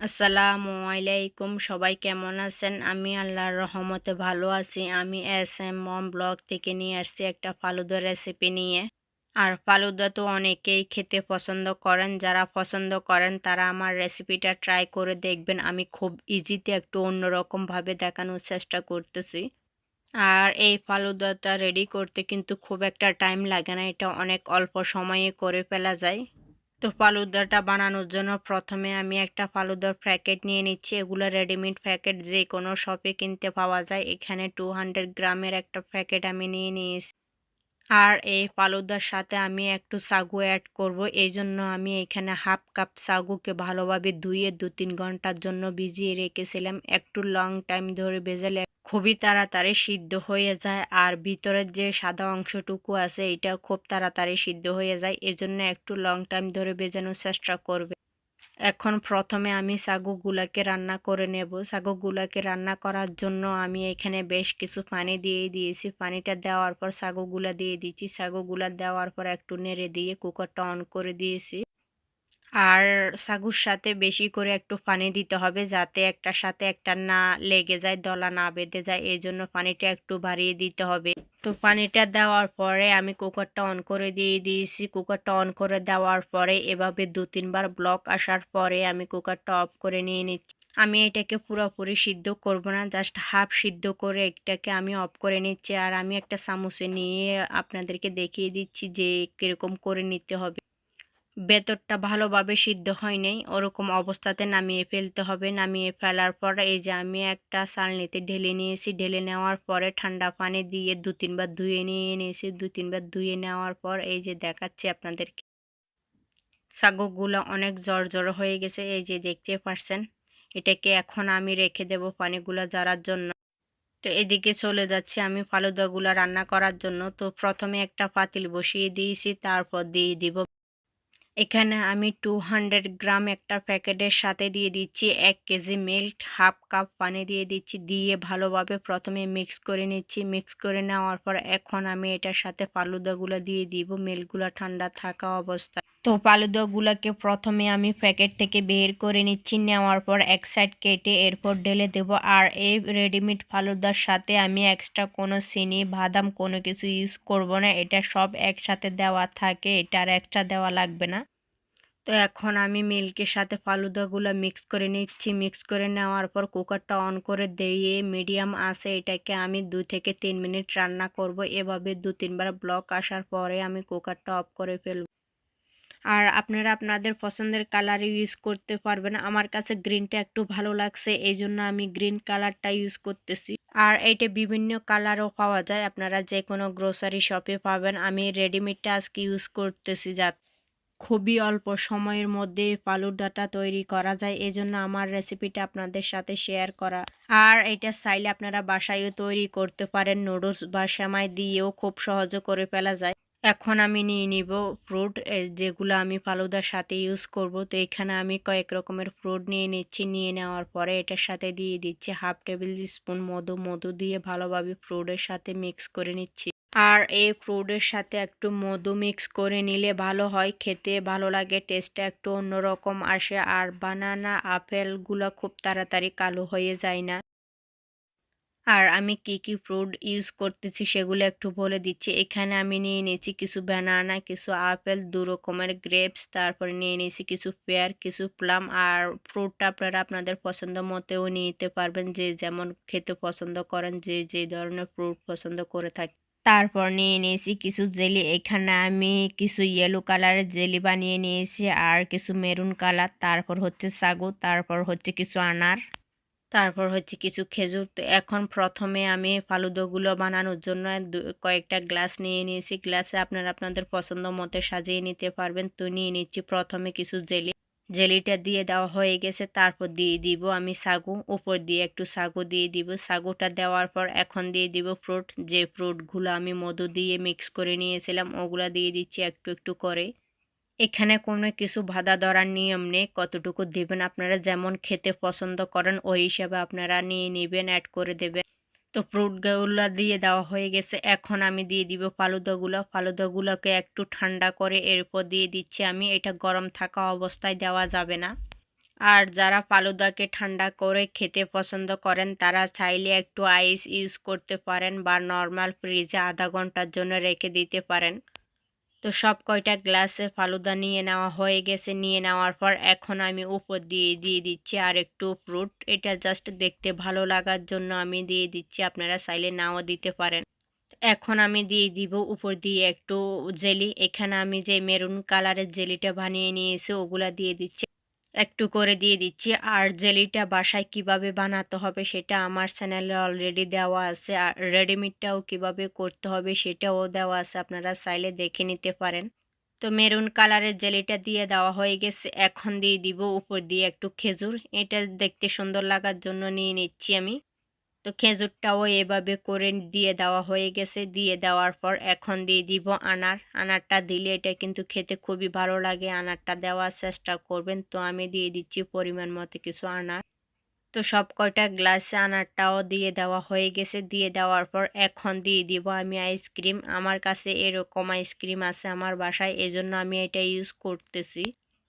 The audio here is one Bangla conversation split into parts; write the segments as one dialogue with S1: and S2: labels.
S1: আসসালামু আলাইকুম, সবাই কেমন আছেন? আমি আল্লাহর রহমতে ভালো আছি। আমি এস এম মম ব্লগ থেকে নিয়ে আসছি একটা ফালুদা রেসিপি নিয়ে। আর ফালুদা তো অনেকেই খেতে পছন্দ করেন। যারা পছন্দ করেন তারা আমার রেসিপিটা ট্রাই করে দেখবেন। আমি খুব ইজিতে একটু অন্যরকমভাবে দেখানোর চেষ্টা করতেছি। আর এই ফালুদাটা রেডি করতে কিন্তু খুব একটা টাইম লাগে না, এটা অনেক অল্প সময়ে করে ফেলা যায়। তো ফালুদাটা বানানোর জন্য প্রথমে আমি একটা ফালুদার প্যাকেট নিয়ে নিচ্ছি। এগুলো রেডিমেড প্যাকেট যে কোনো শপে কিনতে পাওয়া যায়। এখানে 200 গ্রামের একটা প্যাকেট আমি নিয়ে নিয়েছি। আর এই ফালুদার সাথে আমি একটু সাগু অ্যাড করব, এই জন্য আমি এখানে হাফ কাপ সাগুকে ভালোভাবে ধুয়ে 2-3 ঘন্টার জন্য ভিজিয়ে রেখেছিলাম। একটু লং টাইম ধরে ভেজালে খুবই তাড়াতাড়ি সিদ্ধ হয়ে যায়, আর ভিতরের যে সাদা অংশটুকু আছে এটা খুব তাড়াতাড়ি সিদ্ধ হয়ে যায়, এজন্য একটু লং টাইম ধরে ভেজানোর চেষ্টা করবে। এখন প্রথমে আমি সাগুগুলাকে রান্না করে নেব। সাগুগুলাকে রান্না করার জন্য আমি এখানে বেশ কিছু পানি দিয়ে দিয়েছি। পানিটা দেওয়ার পর সাগুগুলা দিয়ে দিচ্ছি। সাগুগুলা দেওয়ার পর একটু নেড়ে দিয়ে কুকারটা অন করে দিয়েছি। আর সাগুর সাথে বেশি করে একটু পানি দিতে হবে, যাতে একটার সাথে একটা না লেগে যায়, দলা না বেঁধে যায়, এই জন্য পানিটা একটু বাড়িয়ে দিতে হবে। তো পানিটা দেওয়ার পরে আমি কুকারটা অন করে দিয়ে দিয়েছি। কুকারটা অন করে দেওয়ার পরে এভাবে 2-3 বার ব্লক আসার পরে আমি কুকারটা অফ করে নিয়ে নিচ্ছি। আমি এটাকে পুরোপুরি সিদ্ধ করব না, জাস্ট হাফ সিদ্ধ করে এটাকে আমি অফ করে নিচ্ছি। আর আমি একটা চামচে নিয়ে আপনাদেরকে দেখিয়ে দিচ্ছি যে কিরকম করে নিতে হবে। ভেতরটা ভালোভাবে সিদ্ধ হয় নাই, ওরকম অবস্থাতে নামিয়ে ফেলতে হবে। নামিয়ে ফেলার পর এই যে আমি একটা চালনিতে ঢেলে নিয়েছি। ঢেলে নেওয়ার পরে ঠান্ডা পানি দিয়ে 2-3 বার ধুয়ে নিয়ে নিয়েছি। 2-3 বার ধুয়ে নেওয়ার পর এই যে দেখাচ্ছি আপনাদেরকে, শাকগুলো অনেক জর্জর হয়ে গেছে, এই যে দেখতে পাচ্ছেন। এটাকে এখন আমি রেখে দেব পানিগুলো ঝরার জন্য। তো এদিকে চলে যাচ্ছি আমি ফালুদাগুলো রান্না করার জন্য। তো প্রথমে একটা পাতিল বসিয়ে দিয়েছি, তারপর দিয়ে দিব, এখানে আমি 200 গ্রাম একটা প্যাকেটের সাথে দিয়ে দিচ্ছি 1 কেজি মিল্ক, হাফ কাপ পানি দিয়ে দিচ্ছি। দিয়ে ভালোভাবে প্রথমে মিক্স করে নিচ্ছি। মিক্স করে নেওয়ার পর এখন আমি এটার সাথে ফালুদাগুলো দিয়ে দিব মিল্কগুলো ঠান্ডা থাকা অবস্থায়। তো ফালুদাগুলোকে প্রথমে আমি প্যাকেট থেকে বের করে নিচ্ছি। নেওয়ার পর এক সাইড কেটে এরপর ঢেলে দেব। আর এই রেডিমেড ফালুদার সাথে আমি এক্সট্রা কোনো চিনি বাদাম কোনো কিছু ইউজ করব না, এটা সব একসাথে দেওয়া থাকে, এটা আর এক্সট্রা দেওয়া লাগবে না। তো এখন আমি মিল্কের সাথে ফালুদাগুলো মিক্স করে নিচ্ছি। মিক্স করে নেওয়ার পর কুকারটা অন করে দিয়ে মিডিয়াম আছে এটাকে আমি 2 থেকে 3 মিনিট রান্না করব। এভাবে 2-3 বার ব্লক আসার পরে আমি কুকারটা অফ করে ফেলব। আর আপনারা আপনাদের পছন্দের কালার ইউজ করতে পারবেন। আমার কাছে গ্রিনটা একটু ভালো লাগছে, এই জন্য আমি গ্রিন কালারটা ইউজ করতেছি। আর এইটা বিভিন্ন কালারও পাওয়া যায়, আপনারা যে কোনো গ্রোসারি শপে পাবেন। আমি রেডিমেডটা আজকে ইউজ করতেছি, যা খুবই অল্প সময়ের মধ্যে ফালুদাটা তৈরি করা যায়, এজন্য আমার রেসিপিটা আপনাদের সাথে শেয়ার করা। আর এটা চাইলে আপনারা বাসায়ও তৈরি করতে পারেন, নুডলস বা সেমাই দিয়েও খুব সহজে করে ফেলা যায়। এখন আমি নিয়ে নিব ফ্রুট, যেগুলো আমি ফালুদার সাথে ইউজ করব। তো এখানে আমি কয়েক রকমের ফ্রুট নিয়ে নিচ্ছি। নিয়ে নেওয়ার পরে এটার সাথে দিয়ে দিচ্ছি হাফ টেবিল স্পুন মধু। মধু দিয়ে ভালোভাবে ফ্রুটের সাথে মিক্স করে নিচ্ছি। আর এই ফ্রুটের সাথে একটু মধু মিক্স করে নিলে ভালো হয়, খেতে ভালো লাগে, টেস্টটা একটু অন্যরকম আসে। আর বানানা আপেলগুলো খুব তাড়াতাড়ি কালো হয়ে যায় না। আর আমি কি কি ফ্রুট ইউজ করতেছি সেগুলো একটু বলে দিচ্ছি। এখানে আমি নিয়ে নিয়েছি কিছু ব্যানানা, কিছু আপেল, 2 রকমের গ্রেপস, তারপরে নিয়ে নিয়েছি কিছু পেয়ার, কিছু প্লাম। আর ফ্রুটটা আপনারা আপনাদের পছন্দ মতেও নিতে পারবেন, যে যেমন খেতে পছন্দ করেন, যে যে ধরনের ফ্রুট পছন্দ করে থাকে। তারপর নিয়ে নিয়েছি কিছু জেলি। এখানে আমি কিছু ইয়েলো কালারের জেলি বানিয়ে নিয়েছি, আর কিছু মেরুন কালার। তারপর হচ্ছে সাগু, তারপর হচ্ছে কিছু আনার, তারপর হচ্ছে কিছু খেজুর। তো এখন প্রথমে আমি ফালুদাগুলো বানানোর জন্য কয়েকটা গ্লাস নিয়ে নিয়েছি। গ্লাসে আপনারা আপনাদের পছন্দ মতো সাজিয়ে নিতে পারবেন। তো নিয়ে নিচ্ছি প্রথমে কিছু জেলি। জেলিটা দিয়ে দেওয়া হয়ে গেছে, তারপর দিয়ে দিব আমি সাগু। উপর দিয়ে একটু সাগু দিয়ে দিব। সাগুটা দেওয়ার পর এখন দিয়ে দিব ফ্রুট। যে ফ্রুটগুলো আমি মধু দিয়ে মিক্স করে নিয়েছিলাম ওগুলা দিয়ে দিচ্ছি একটু একটু করে। এখানে কোনো কিছু বাধা ধরার নিয়ম নেই, কতটুকু দিবেন আপনারা যেমন খেতে পছন্দ করেন ওই হিসাবে আপনারা নিয়ে নেবেন, অ্যাড করে দেবেন। তো ফ্রুটগুলো দিয়ে দেওয়া হয়ে গেছে, এখন আমি দিয়ে দিব ফালুদাগুলো। ফালুদাগুলোকে একটু ঠান্ডা করে এরপর দিয়ে দিচ্ছি আমি, এটা গরম থাকা অবস্থায় দেওয়া যাবে না। আর যারা ফালুদাকে ঠান্ডা করে খেতে পছন্দ করেন তারা চাইলে একটু আইস ইউজ করতে পারেন বা নর্মাল ফ্রিজে আধা ঘন্টার জন্য রেখে দিতে পারেন। তো সব কয়টা গ্লাসে ফালুদা নিয়ে নেওয়া হয়ে গেছে। নিয়ে নেওয়ার পর এখন আমি উপর দিয়ে দিয়ে দিচ্ছি আর একটু ফ্রুট। এটা জাস্ট দেখতে ভালো লাগার জন্য আমি দিয়ে দিচ্ছি, আপনারা চাইলে নাও দিতে পারেন। এখন আমি দিয়ে দিব উপর দিয়ে একটু জেলি। এখানে আমি যে মেরুন কালারের জেলিটা বানিয়ে নিয়েছি ওগুলা দিয়ে দিচ্ছি, একটু করে দিয়ে দিচ্ছি। আর জেলিটা বাসায় কিভাবে বানাতে হবে সেটা আমার চ্যানেলে অলরেডি দেওয়া আছে, আর রেডিমেডটাও কিভাবে করতে হবে সেটাও দেওয়া আছে, আপনারা চাইলে দেখে নিতে পারেন। তো মেরুন কালারের জেলিটা দিয়ে দেওয়া হয়ে গেছে। এখন দিয়ে দিব উপর দিয়ে একটু খেজুর, এটা দেখতে সুন্দর লাগার জন্য নিয়ে নিচ্ছি আমি। তো খেজুরটাও এভাবে করে দিয়ে দেওয়া হয়ে গেছে। দিয়ে দেওয়ার পর এখন দিয়ে দিব আনারটা দিলে এটা কিন্তু খেতে খুবই ভালো লাগে, আনারটা দেওয়ার চেষ্টা করবেন। তো আমি দিয়ে দিচ্ছি পরিমাণ মতো কিছু আনার। তো সব কয়টা গ্লাসে আনারটাও দিয়ে দেওয়া হয়ে গেছে। দিয়ে দেওয়ার পর এখন দিয়ে দিব আমি আইসক্রিম। আমার কাছে এরকম আইসক্রিম আছে আমার বাসায়, এজন্য আমি এটা ইউজ করতেছি।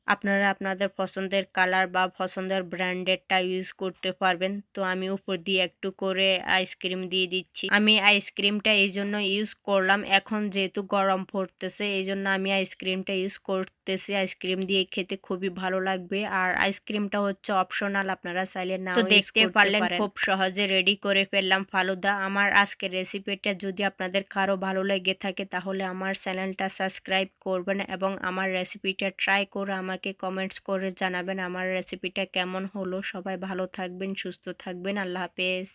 S1: আপনারা আপনাদের পছন্দের কালার বা পছন্দের ব্র্যান্ডেরটা ইউজ করতে পারবেন। তো আমি উপর দিয়ে একটু করে আইসক্রিম দিয়ে দিচ্ছি। আমি আইসক্রিমটা এই জন্য ইউজ করলাম, এখন যেহেতু গরম পড়তেছে এই জন্য আমি আইসক্রিমটা ইউজ করতেছি। আইসক্রিম দিয়ে খেতে খুবই ভালো লাগবে, আর আইসক্রিমটা হচ্ছে অপশনাল, আপনারা চাইলে নাও ইউজ করতে পারেন। তো দেখতে পারলেন খুব সহজে রেডি করে ফেললাম ফালুদা। আমার আজকের রেসিপিটা যদি আপনাদের কারো ভালো লেগে থাকে তাহলে আমার চ্যানেলটা সাবস্ক্রাইব করবেন এবং আমার রেসিপিটা ট্রাই করে আমাকে কমেন্টস করে জানাবেন আমার রেসিপিটা কেমন হলো। সবাই ভালো থাকবেন, সুস্থ থাকবেন। আল্লাহ হাফেজ।